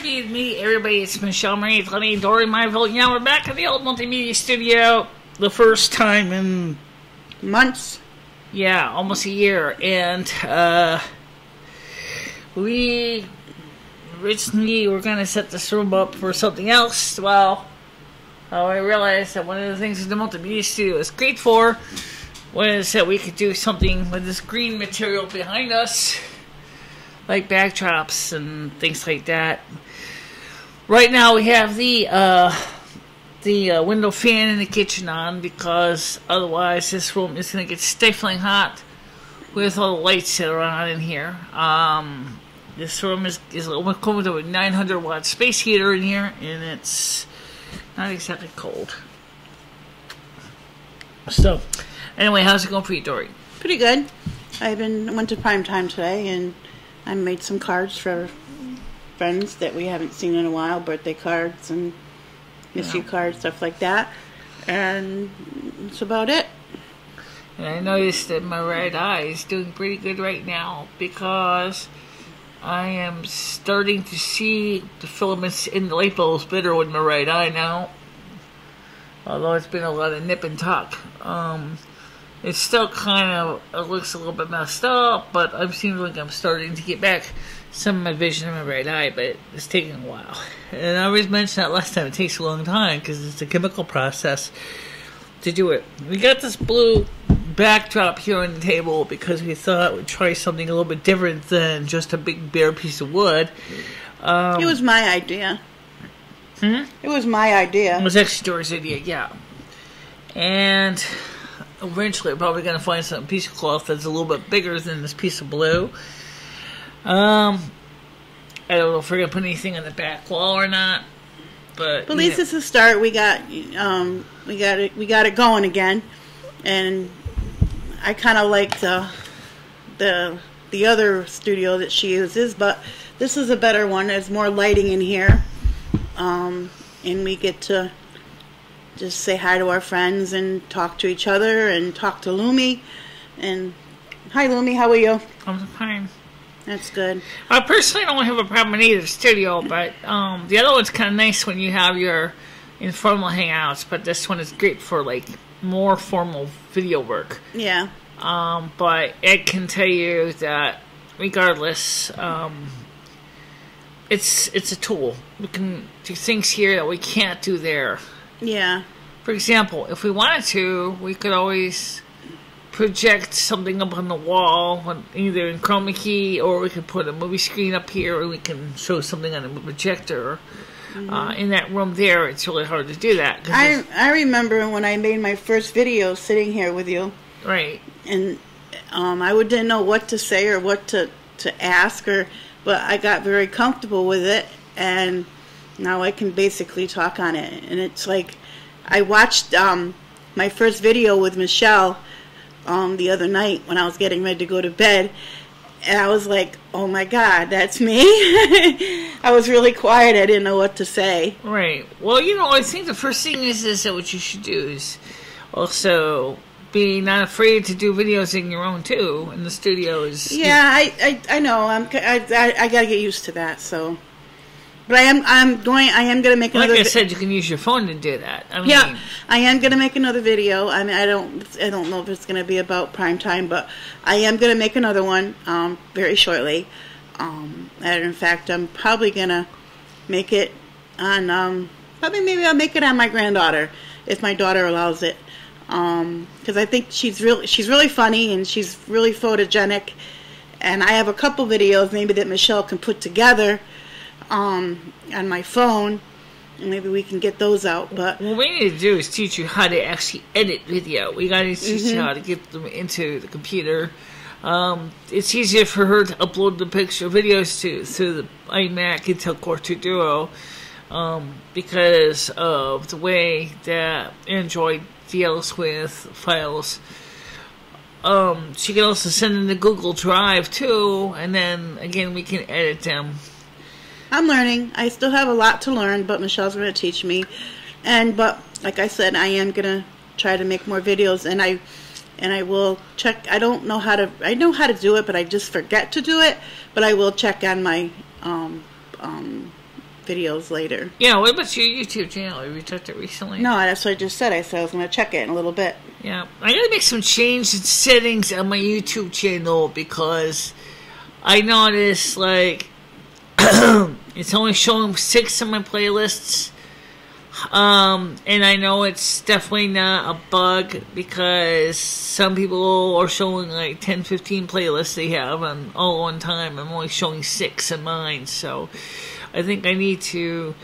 evening, everybody. It's MicheleMarieDalene, Dory Myville. Yeah, we're back at the old Multimedia studio. The first time in months. Yeah, almost a year. And we originally were going to set this room up for something else. Well, I realized that one of the things that the Multimedia studio is great for was that we could do something with this green material behind us, like backdrops and things like that. Right now we have the window fan in the kitchen on, because otherwise this room is going to get stifling hot with all the lights that are on in here. This room is almost coming to a 900 watt space heater in here, and it's not exactly cold. So, anyway, how's it going for you, Dory? Pretty good. Went to prime time today, and I made some cards for friends that we haven't seen in a while, birthday cards and miss you cards, stuff like that. And that's about it. And I noticed that my right eye is doing pretty good right now, because I am starting to see the filaments in the light bulbs better with my right eye now. Although it's been a lot of nip and tuck. It still kind of looks a little bit messed up, but I seem like I'm starting to get back some of my vision in my right eye, but it's taking a while. And I always mentioned that last time, it takes a long time because it's a chemical process to do it. We got this blue backdrop here on the table because we thought we'd try something a little bit different than just a big bare piece of wood. It was my idea. It was my idea. It was actually Dory's idea, yeah. And eventually we're probably going to find some piece of cloth that's a little bit bigger than this piece of blue. I don't know if we're going to put anything on the back wall or not. But at least it's a start. We got it going again. And I kind of like the other studio that she uses, but this is a better one. There's more lighting in here. And we get to just say hi to our friends and talk to each other and talk to Lumi. And hi, Lumi, how are you? I'm fine. That's good. I personally don't have a problem with either studio, but the other one's kind of nice when you have your informal hangouts, but this one is great for like more formal video work. Yeah. But I can tell you that regardless, it's a tool. We can do things here that we can't do there. Yeah. For example, if we wanted to, we could always project something up on the wall, either in chroma key, or we could put a movie screen up here, or we can show something on a projector. In that room there, it's really hard to do that. I remember when I made my first video sitting here with you. Right. And I didn't know what to say or what to ask, but I got very comfortable with it, and now I can basically talk on it. And it's like, I watched my first video with Michelle the other night when I was getting ready to go to bed, and I was like, oh my God, that's me. I was really quiet. I didn't know what to say. Right. Well, I think the first thing is that what you should do is also be not afraid to do videos in your own too, in the studios. Yeah, I know. I gotta get used to that. So, but I am gonna make another. Like I said, you can use your phone to do that. Yeah, I am gonna make another video. I mean, I don't know if it's gonna be about prime time, but I am gonna make another one very shortly. And in fact, I'm probably gonna make it on maybe I'll make it on my granddaughter if my daughter allows it. Because I think she's really funny and she's really photogenic, and I have a couple videos maybe that Michelle can put together on my phone, and maybe we can get those out. But what we need to do is teach you how to actually edit video. We got to teach you how to get them into the computer. It's easier for her to upload the videos through the iMac Intel Core 2 Duo because of the way that Android deals with files. She can also send them to Google Drive too, and then again we can edit them. I'm learning. I still have a lot to learn, but Michelle's going to teach me. But like I said, I am going to try to make more videos, and I will check. I know how to do it, but I just forget to do it. But I will check on my videos later. Yeah, what about your YouTube channel? Have you checked it recently? No, that's what I just said. I said I was going to check it in a little bit. Yeah, I gotta make some change in settings on my YouTube channel because I noticed, like, it's only showing 6 of my playlists. And I know it's definitely not a bug because some people are showing like 10, 15 playlists they have on all one time. I'm only showing 6 of mine, so I think I need to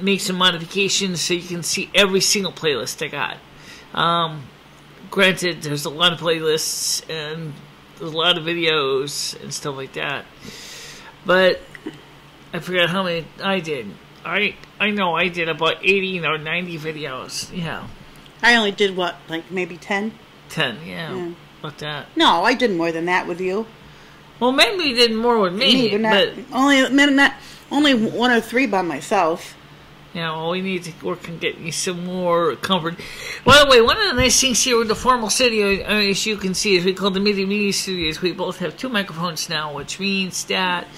make some modifications so you can see every single playlist I got. Granted, there's a lot of playlists and there's a lot of videos and stuff like that, but I forgot how many I did. I know I did about 80 or 90 videos. Yeah. I only did what, like maybe 10? 10, yeah. About that. No, I did more than that with you. Well, maybe you did more with me, but only 1 or 3 by myself. Yeah, well, we need to work on getting you some more comfort. By the way, one of the nice things here with the formal studio, as you can see, is we call the Multimedia studios. We both have 2 microphones now, which means that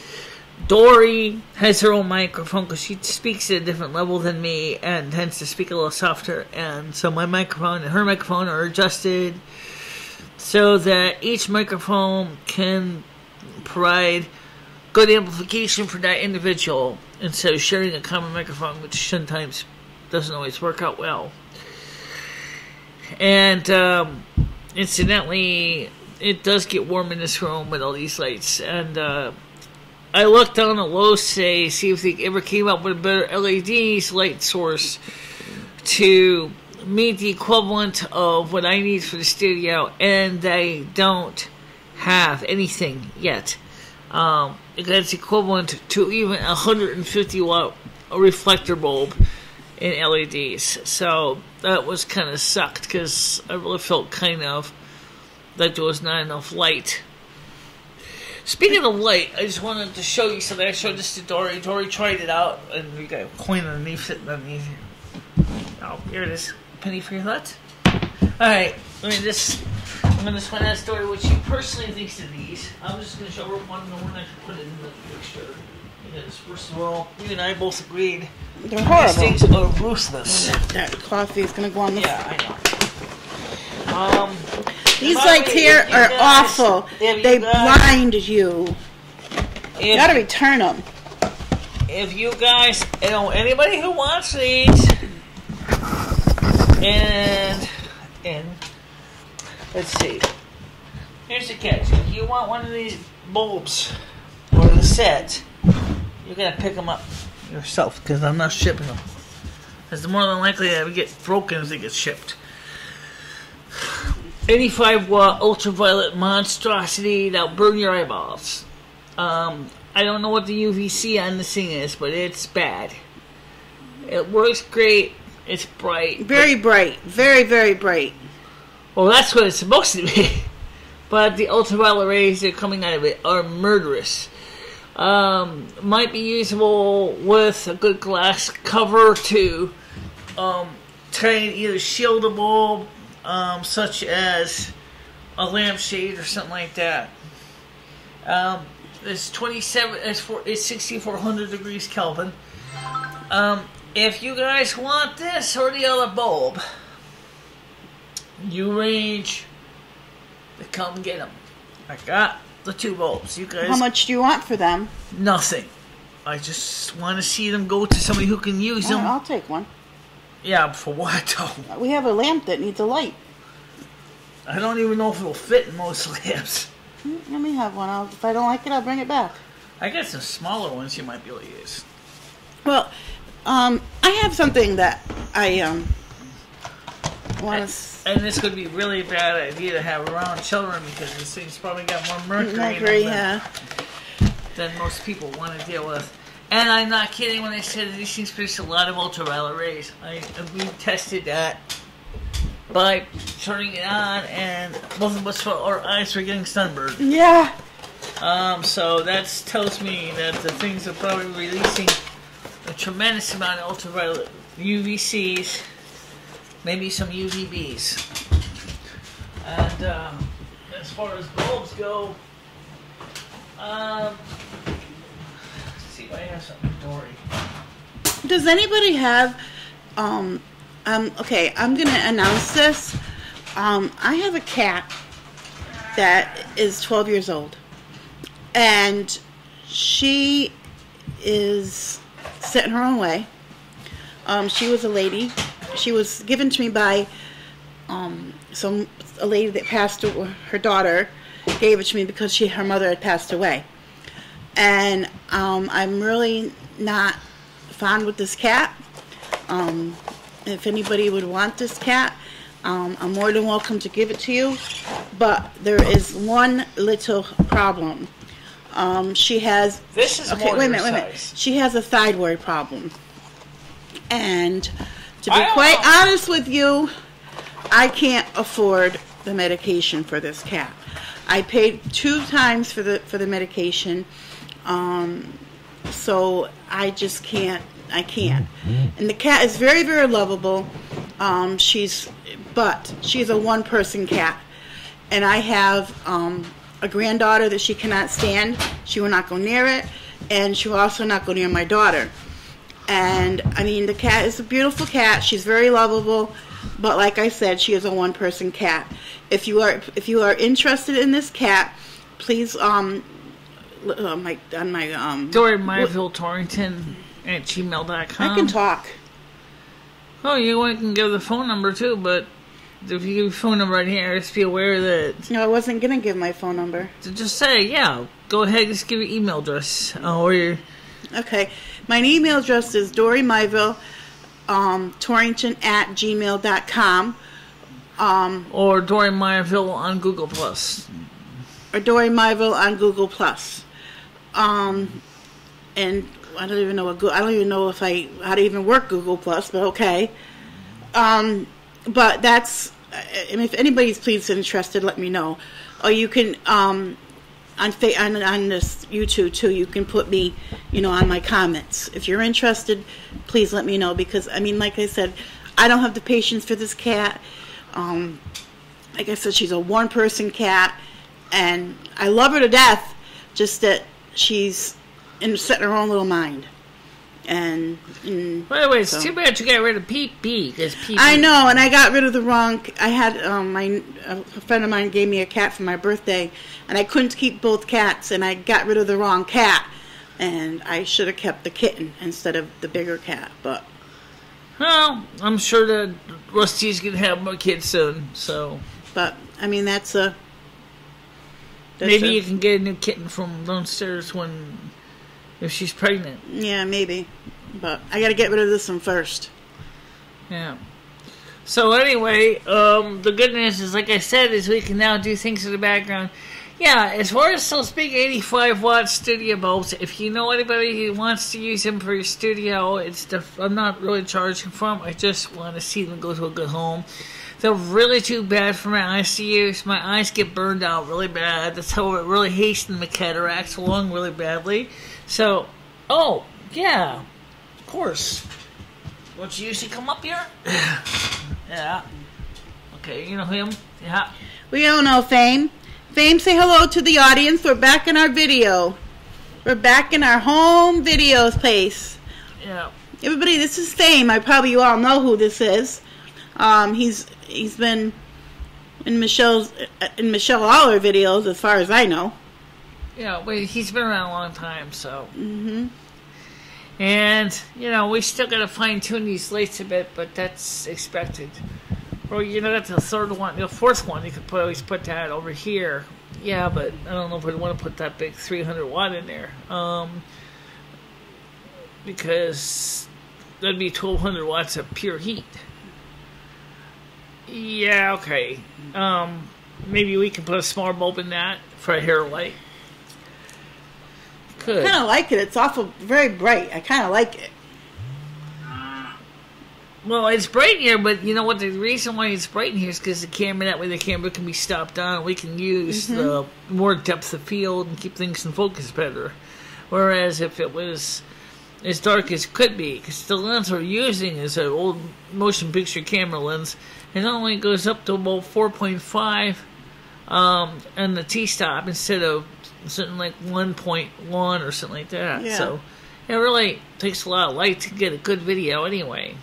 Dory has her own microphone because she speaks at a different level than me and tends to speak a little softer. And so my microphone and her microphone are adjusted so that each microphone can provide good amplification for that individual instead of sharing a common microphone, which sometimes doesn't always work out well. And incidentally, it does get warm in this room with all these lights. And I looked down at Lowe's today, see if they ever came up with a better LED light source to meet the equivalent of what I need for the studio, and they don't have anything yet. That's equivalent to even a 150 watt reflector bulb in LEDs. So that was kind of sucked because I really felt kind of like there was not enough light. Speaking of light, I just wanted to show you something. I showed this to Dory. Dory tried it out, and we got a coin underneath it. Oh, here it is. Penny for your thoughts? Alright, I'm going to just want to ask Dory what she personally thinks of these. I'm just going to show her one and one I can put it in the picture. Because, first of all, you and I both agreed they're horrible. These things are ruthless. That coffee is going to go on the... Yeah, I know. These lights here are awful. They blind you. You gotta return them. If you guys, anybody who wants these, and let's see. Here's the catch. If you want one of these bulbs or the set, you're gonna pick them up yourself because I'm not shipping them. Because more than likely they get broken as they get shipped. 85 watt ultraviolet monstrosity that'll burn your eyeballs. I don't know what the UVC on this thing is, but it's bad. It works great. It's bright. Very bright. Very, very bright. Well, that's what it's supposed to be. But the ultraviolet rays that are coming out of it are murderous. Might be usable with a good glass cover to try and either shield a bulb, such as a lampshade or something like that. It's 6,400 degrees Kelvin. If you guys want this or the other bulb, you range to come get them. I got the 2 bulbs. You guys. How much do you want for them? Nothing. I just want to see them go to somebody who can use them. I'll take one. Yeah, for what though? We have a lamp that needs a light. I don't even know if it'll fit in most lamps. Let me have one. If I don't like it, I'll bring it back. I got some smaller ones you might be able to use. Well, I have something that I want to... And this could be a really bad idea to have around children because this thing's probably got more mercury than most people want to deal with. And I'm not kidding when I said that these things produce a lot of ultraviolet rays. We tested that by turning it on, and both of us felt our eyes were getting sunburned. Yeah. So that tells me that the things are probably releasing a tremendous amount of ultraviolet UVCs, maybe some UVBs. And as far as bulbs go, let's see. if I have something for Dory. Does anybody have, okay, I'm going to announce this. I have a cat that is 12 years old. And she is set in her own way. She was a lady. She was given to me by a lady that passed away. Her daughter gave it to me because her mother had passed away. And I'm really not fond with this cat. If anybody would want this cat, I'm more than welcome to give it to you. But there is one little problem. She has... This is okay, more wait a minute. She has a thyroid problem. And to be quite honest with you, I can't afford the medication for this cat. I paid 2 times for the medication, so I just can't. I can't. And the cat is very, very lovable. She's a one-person cat, and I have a granddaughter that she cannot stand. She will not go near it, and she will also not go near my daughter. And I mean, the cat is a beautiful cat. She's very lovable, but like I said, she is a one-person cat. If you are interested in this cat, please my Dory Myville Torrington at gmail.com. I can talk. Oh, you can give the phone number too, but if you give your phone number right here, just be aware that... No, I wasn't going to give my phone number. So just say, yeah, go ahead, just give your email address. Or your... Okay. My email address is Dory Myville, Torrington at gmail.com. Or Dory Myville on Google+. Or Dory Myville on Google+. And I don't even know how to even work Google+, but okay. But that's, and if anybody's please interested, let me know. Or you can, on this YouTube too, you can put me, on my comments. If you're interested, please let me know, because, I mean, like I said, I don't have the patience for this cat. Like I said, she's a one-person cat, and I love her to death, just that she's set in her own little mind. And by the way, it's too bad you got rid of PP. I know, and I got rid of the wrong. I had a friend of mine gave me a cat for my birthday, and I couldn't keep both cats, and I got rid of the wrong cat, and I should have kept the kitten instead of the bigger cat. But I'm sure that Rusty's gonna have more kids soon. So, but I mean maybe you can get a new kitten from downstairs if she's pregnant. Yeah, maybe. But I got to get rid of this one first. Yeah. So anyway, the good news is, like I said, is we can now do things in the background. Yeah, as far as those big 85-watt studio bulbs, if you know anybody who wants to use them for your studio, I'm not really charging for them. I just want to see them go to a good home. They're really too bad for my eyes to use. My eyes get burned out really bad. That's how it really hastens my cataracts along really badly. So, yeah, of course. What's usually come up here? Yeah. Okay, you know him? Yeah. We don't know Fame. Fame, say hello to the audience. We're back in our video. We're back in our home video place. Yeah. Everybody, this is Fame. You all know who this is. He's been in Michelle all her videos, as far as I know. Yeah, well, he's been around a long time, so. Mm-hmm. And, we still got to fine-tune these lights a bit, but that's expected. Or, that's the third one. The fourth one, you could always put that over here. Yeah, but I don't know if I'd want to put that big 300-watt in there. Because that'd be 1,200 watts of pure heat. Yeah, okay. Maybe we can put a small bulb in that for a hair light. Could. I kind of like it. It's very bright. I kind of like it. Well, it's bright here, but you know what? The reason why it's bright in here is because that way the camera can be stopped down. We can use the more depth of field and keep things in focus better. Whereas if it was as dark as it could be, because the lens we're using is an old motion picture camera lens, and it only goes up to about 4.5 and the t-stop instead of something like 1.1 or something like that. Yeah. So It really takes a lot of light to get a good video anyway.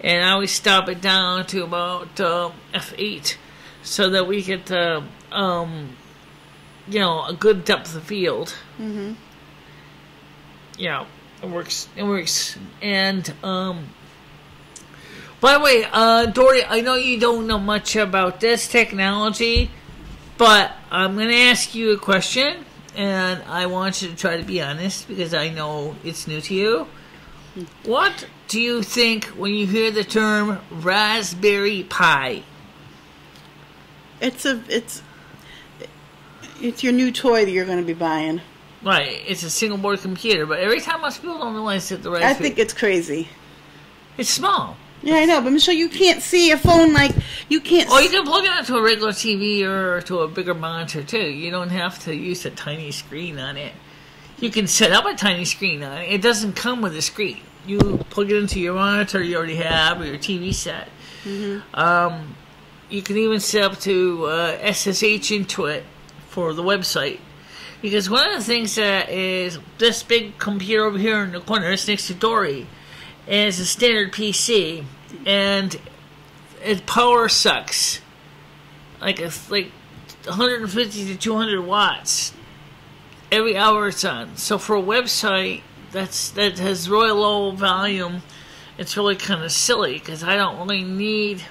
And I always stop it down to about f8 so that we get a good depth of field. Mm-hmm. Yeah, it works. It works. And by the way, Dory, I know you don't know much about this technology, but I'm going to ask you a question, and I want you to try to be honest because I know it's new to you. What do you think when you hear the term Raspberry Pi? It's your new toy that you're going to be buying. Right, it's a single board computer, but every time most people don't realize that the Raspberry... I think it's crazy. It's small. Yeah, I know, but Michelle, you can't see a phone like... You can't... Oh, you can plug it into a regular TV or to a bigger monitor, too. You don't have to use a tiny screen on it. You can set up a tiny screen on it. It doesn't come with a screen. You plug it into your monitor you already have or your TV set. Mm-hmm. You can even set up to SSH into it for the website. Because one of the things that is this big computer over here in the corner, it's next to Dory, is a standard PC, and it power sucks like 150 to 200 watts every hour it's on. So for a website that has really low volume, it's really kind of silly because I don't really need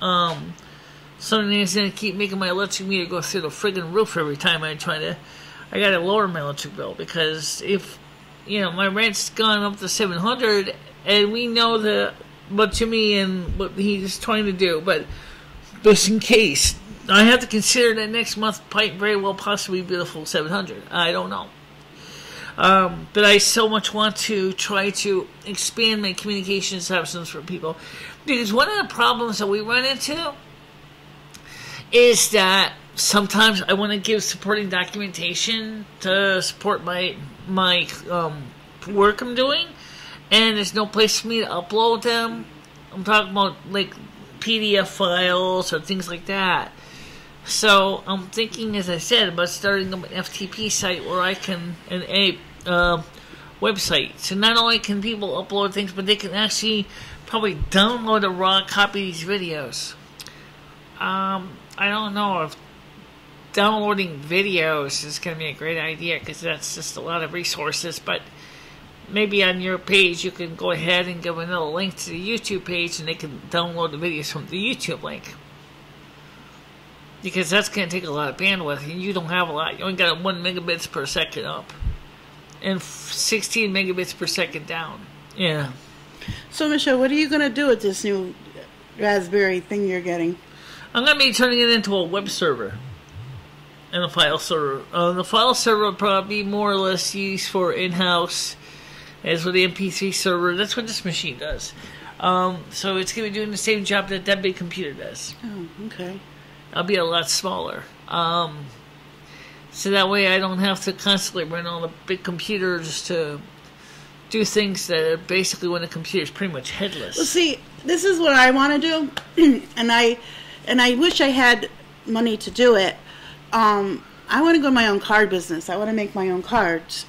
something that's going to keep making my electric meter go through the friggin' roof every time I gotta lower my electric bill, because if, my rent's gone up to $700, and we know what Jimmy and what he's trying to do, but just in case, I have to consider that next month might very well possibly be the full $700. I don't know. But I so much want to try to expand my communications options for people, because one of the problems that we run into is that sometimes I want to give supporting documentation to support my work I'm doing, and there's no place for me to upload them. I'm talking about like PDF files or things like that. So I'm thinking, as I said, about starting up an FTP site where I can a website. So not only can people upload things, but they can actually probably download a raw copy of these videos. I don't know if downloading videos is going to be a great idea, because that's just a lot of resources, but maybe on your page you can go ahead and give another link to the YouTube page and they can download the videos from the YouTube link, because that's going to take a lot of bandwidth and you don't have a lot. You only got 1 megabits per second up and 16 megabits per second down. Yeah. So Michelle, what are you going to do with this new Raspberry thing you're getting? I'm going to be turning it into a web server and a file server. The file server will probably be more or less used for in-house, as with the MP3 server. That's what this machine does. So it's going to be doing the same job that big computer does. Oh, okay. I'll be a lot smaller. So that way I don't have to constantly run on the big computer just to do things that are basically when the computer is pretty much headless. Well, see, this is what I want to do, and I wish I had money to do it. I want to go to my own card business. I want to make my own cards.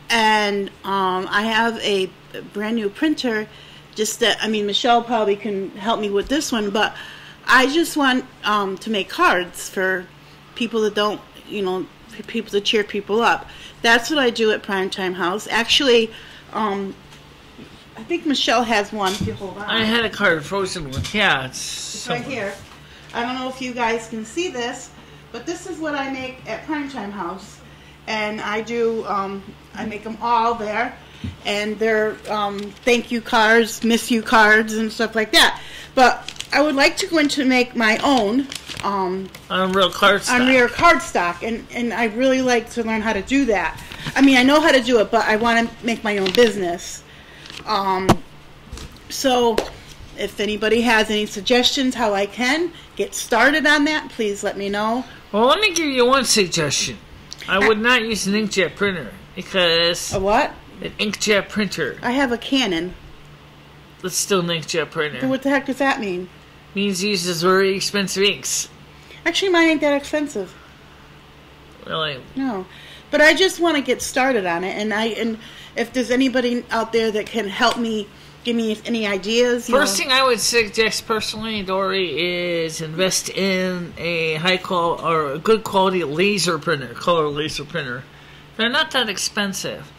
And I have a brand new printer. Michelle probably can help me with this one, but I just want to make cards for people that don't, people to cheer people up. That's what I do at Primetime House. Actually, I think Michelle has one. If you hold on. I had a card, frozen one. Yeah, it's right here. I don't know if you guys can see this, but this is what I make at Primetime House. And I do, I make them all there. And they're thank you cards, miss you cards, and stuff like that. But I would like to go into make my own Unreal cardstock. Unreal cardstock, and I really like to learn how to do that. I mean, I know how to do it, but I want to make my own business. So if anybody has any suggestions how I can get started on that, please let me know. Well, let me give you one suggestion. I would not use an inkjet printer, because... A what? An inkjet printer. I have a Canon. That's still an inkjet printer. But what the heck does that mean? Means it uses very expensive inks. Actually, mine ain't that expensive. Really? No. But I just want to get started on it, and if there's anybody out there that can help me, give me any ideas. First thing I would suggest personally, Dory, is invest in a a good quality laser printer, color laser printer. They're not that expensive.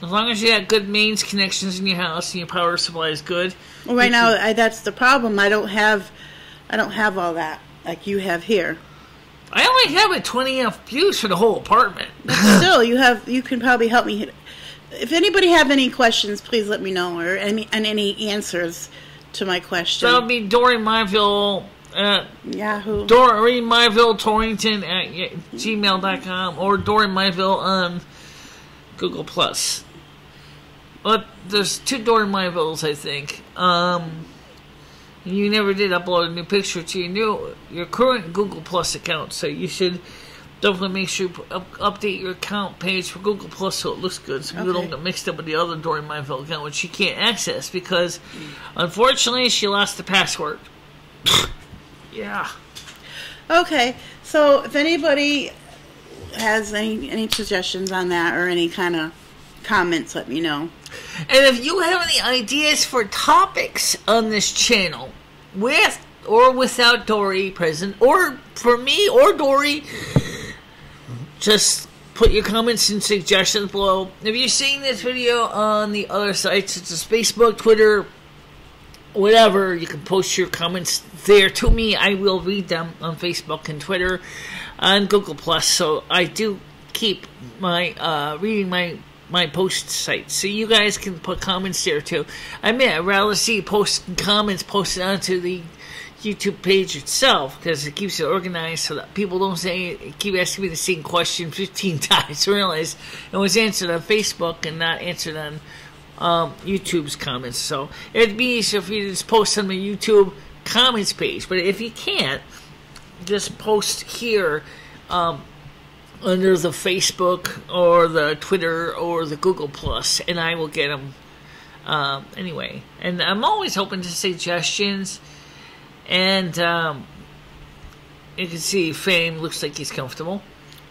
As long as you have good mains connections in your house and your power supply is good. Well, right now that's the problem. I don't have all that like you have here. I only have a 20 amp fuse for the whole apartment. But still, you can probably help me. If anybody have any questions, please let me know, or any answers to my question. That would be Dory Myville at Yahoo. Dory Myville Torrington at gmail.com, or Dory Myville on Google Plus. But there's 2 Dory Myvilles, I think. You never did upload a new picture to your current Google Plus account, so you should definitely make sure you update your account page for Google Plus so it looks good, so you don't get mixed up with the other Dory Myville account, which she can't access because, unfortunately, she lost the password. Yeah. Okay, so if anybody has any suggestions on that or any kind of comments, let me know. And if you have any ideas for topics on this channel, with or without Dory present, or for me or Dory, just put your comments and suggestions below. If you're seeing this video on the other sites, such as Facebook, Twitter, whatever, you can post your comments there to me. I will read them on Facebook and Twitter and Google Plus. So I do keep my reading my post site, so you guys can put comments there too. I mean, I'd rather see posts and comments posted onto the YouTube page itself, because it keeps it organized so that people don't keep asking me the same question 15 times. I realize it was answered on Facebook and not answered on YouTube's comments. So it'd be easier if you just post on the YouTube comments page. But if you can't, just post here under the Facebook or the Twitter or the Google Plus, and I will get them anyway. And I'm always open to suggestions. And you can see Fame looks like he's comfortable.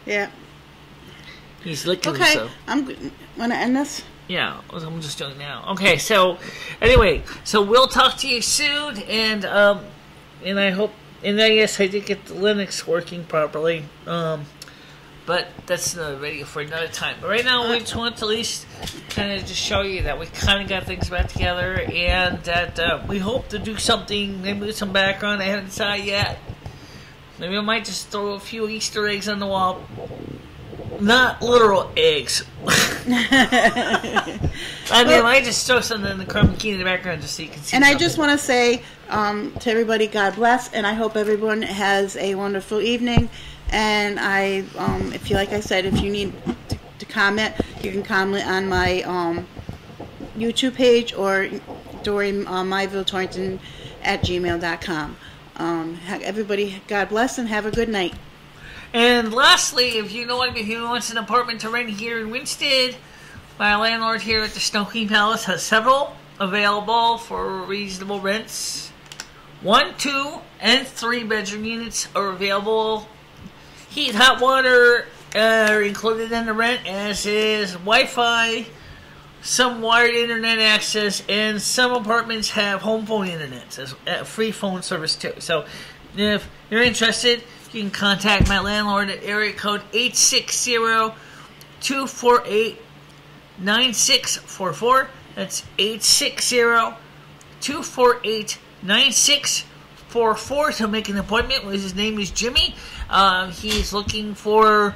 Yeah. He's licking Okay, himself. I'm want to end this? Yeah, I'm just doing it now. Okay, so anyway, so we'll talk to you soon, and I hope, and I guess I did get the Linux working properly. But that's another video for another time. But right now, we just want to at least kind of just show you that we kind of got things back together, and that we hope to do something, maybe with some background. I haven't decided yet. Maybe I might just throw a few Easter eggs on the wall. Not literal eggs. I mean, I might just throw something in the chroma key in the background just so you can see. And something. I just want to say to everybody, God bless, and I hope everyone has a wonderful evening. And if you, like I said, if you need to comment, you can comment on my YouTube page or Dory Myville Torrington at gmail.com. Everybody, God bless and have a good night. And lastly, if you know anybody who wants an apartment to rent here in Winsted, my landlord here at the Snow King Palace has several available for reasonable rents. 1, 2, and 3 bedroom units are available. Heat, hot water are included in the rent, as is Wi-Fi, some wired internet access, and some apartments have home phone internet, free phone service too. So if you're interested, you can contact my landlord at area code 860-248-9644. That's 860-248-9644 to make an appointment. His name is Jimmy. He's looking for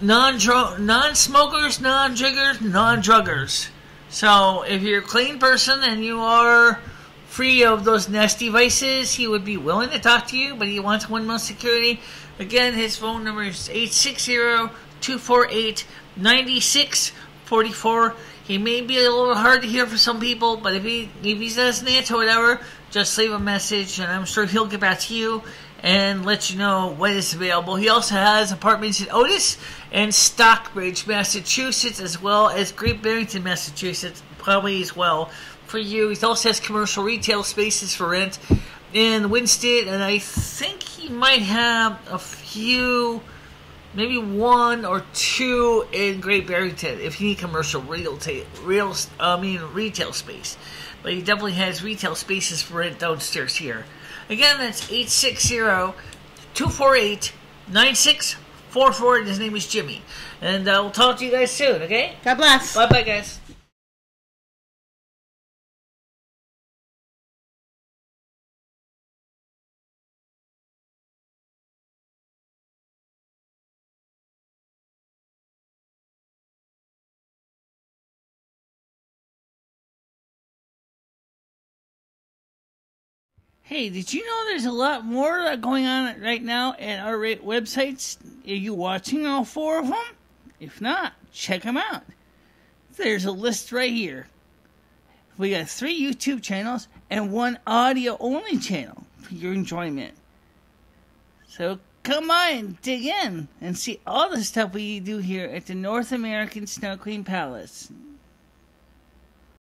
non-smokers, non-driggers, non-druggers. So if you're a clean person and you are free of those nasty vices, he would be willing to talk to you, but he wants 1 month security. Again, his phone number is 860-248-9644. He may be a little hard to hear for some people, but if he doesn't answer or whatever, just leave a message, and I'm sure he'll get back to you and let you know what is available. He also has apartments in Otis and Stockbridge, Massachusetts, as well as Great Barrington, Massachusetts, probably as well for you. He also has commercial retail spaces for rent in Winsted, and I think he might have a few maybe 1 or 2 in Great Barrington if you need commercial retail space. But he definitely has retail spaces for rent downstairs here. Again, that's 860-248-9644. His name is Jimmy. And we'll talk to you guys soon, okay? God bless. Bye-bye, guys. Hey, did you know there's a lot more going on right now at our websites? Are you watching all 4 of them? If not, check them out. There's a list right here. We got 3 YouTube channels and 1 audio-only channel for your enjoyment. So come on and dig in and see all the stuff we do here at the North American Snow Queen Palace.